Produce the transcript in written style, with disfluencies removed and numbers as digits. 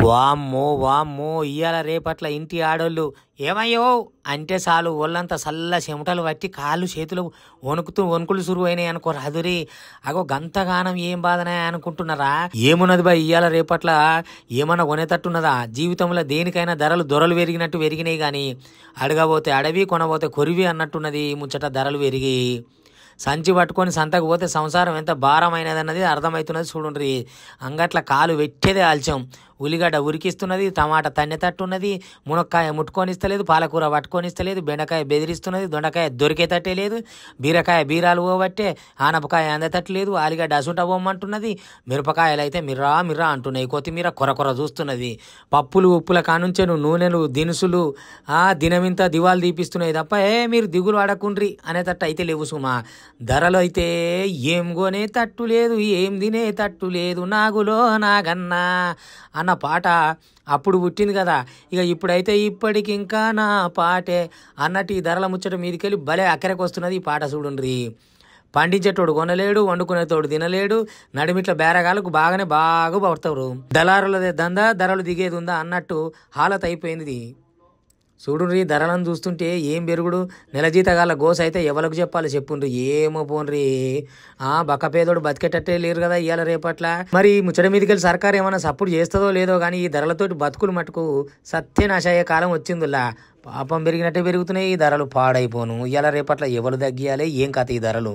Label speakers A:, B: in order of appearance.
A: వామ్మో వామ్మో ఇయ్యాల రేపట్ల ఇంటి ఆడోళ్ళు ఏమయ్యో అంటే చాలు ఒళ్ళంతా చల్ల చెమటలు పట్టి కాళ్ళు చేతులు వణుకులు సురువు అయినాయి అనుకో రాదురి. అగో గంతగానం ఏం బాధనే అనుకుంటున్నారా? ఏమున్నది బా ఇయ్యాల రేపట్ల ఏమన్నా కొనేటట్టున్నదా? జీవితంలో దేనికైనా ధరలు దొరలు పెరిగినట్టు పెరిగినాయి కానీ అడగబోతే అడవి కొనబోతే కొరివి అన్నట్టున్నది ముచ్చట. ధరలు పెరిగి సంచి పట్టుకొని సంతకు పోతే సంసారం ఎంత భారమైనది అన్నది అర్థమవుతున్నది. చూడండి, అంగట్ల కాలు పెట్టేదే ఆల్చం. ఉల్లిగడ్డ ఉరికిస్తున్నది, టమాటా తన్నెతట్టున్నది, మునక్కాయ ముట్టుకొని ఇస్తలేదు, పాలకూర పట్టుకొని ఇస్తలేదు, బెండకాయ బెదిరిస్తున్నది, దొండకాయ దొరికేటట్టే లేదు, బీరకాయ బీరాలు పోబట్టే, ఆనపకాయ అందేటట్టు లేదు, ఆలిగడ్డ అసుంట పోమంటున్నది, మిరపకాయలు అయితే మిర్రా మిర్రా అంటున్నాయి, కొత్తిమీర కొర చూస్తున్నది, పప్పులు ఉప్పుల కానుంచెను నూనెలు దినుసులు దినమింత దివాలు తీపిస్తున్నాయి తప్ప మీరు దిగులు అడకుండ్రి అనేటట్టు అయితే లేవు సుమా. ధరలు అయితే ఏం కొనే తట్టు లేదు, ఏం తినే తట్టు లేదు, నాగులో నాగన్నా అన్న పాట అప్పుడు పుట్టింది కదా. ఇక ఇప్పుడైతే ఇప్పటికి ఇంకా నా పాటే అన్నట్టు ఈ ధరల ముచ్చట మీదకెళ్ళి భలే అక్కడికి వస్తున్నది ఈ పాట. చూడండి, పండించేటోడు కొనలేడు, వండుకునేటోడు తినలేడు, నడిమిట్ల బేరగాళ్ళకు బాగా పడతారు. దళారులదే దందా, ధరలు దిగేది ఉందా అన్నట్టు హాలత్ అయిపోయింది. చూడుండ్రి, ధరలను చూస్తుంటే ఏం పెరుగుడు. నెల జీతగాళ్ళ గోస అయితే ఎవరికి చెప్పాలి చెప్పుండ్రి. ఏమో పోన్రి, బక్కపేదోడు బతికేటట్టే లేరు కదా ఇవాళ రేపట్ల. మరి ముచ్చట మీదకెళ్ళి సర్కారు ఏమైనా సపోర్ట్ చేస్తుందో లేదో కానీ ఈ ధరలతోటి బతుకులు మటుకు సత్యనాశ అయ్యే కాలం వచ్చిందిలా. పాపం పెరిగినట్టే పెరుగుతున్నాయి ఈ ధరలు, పాడైపోను. ఇవాళ రేపట్ల ఎవరు తగ్గియాలి, ఏం కథ ఈ ధరలు.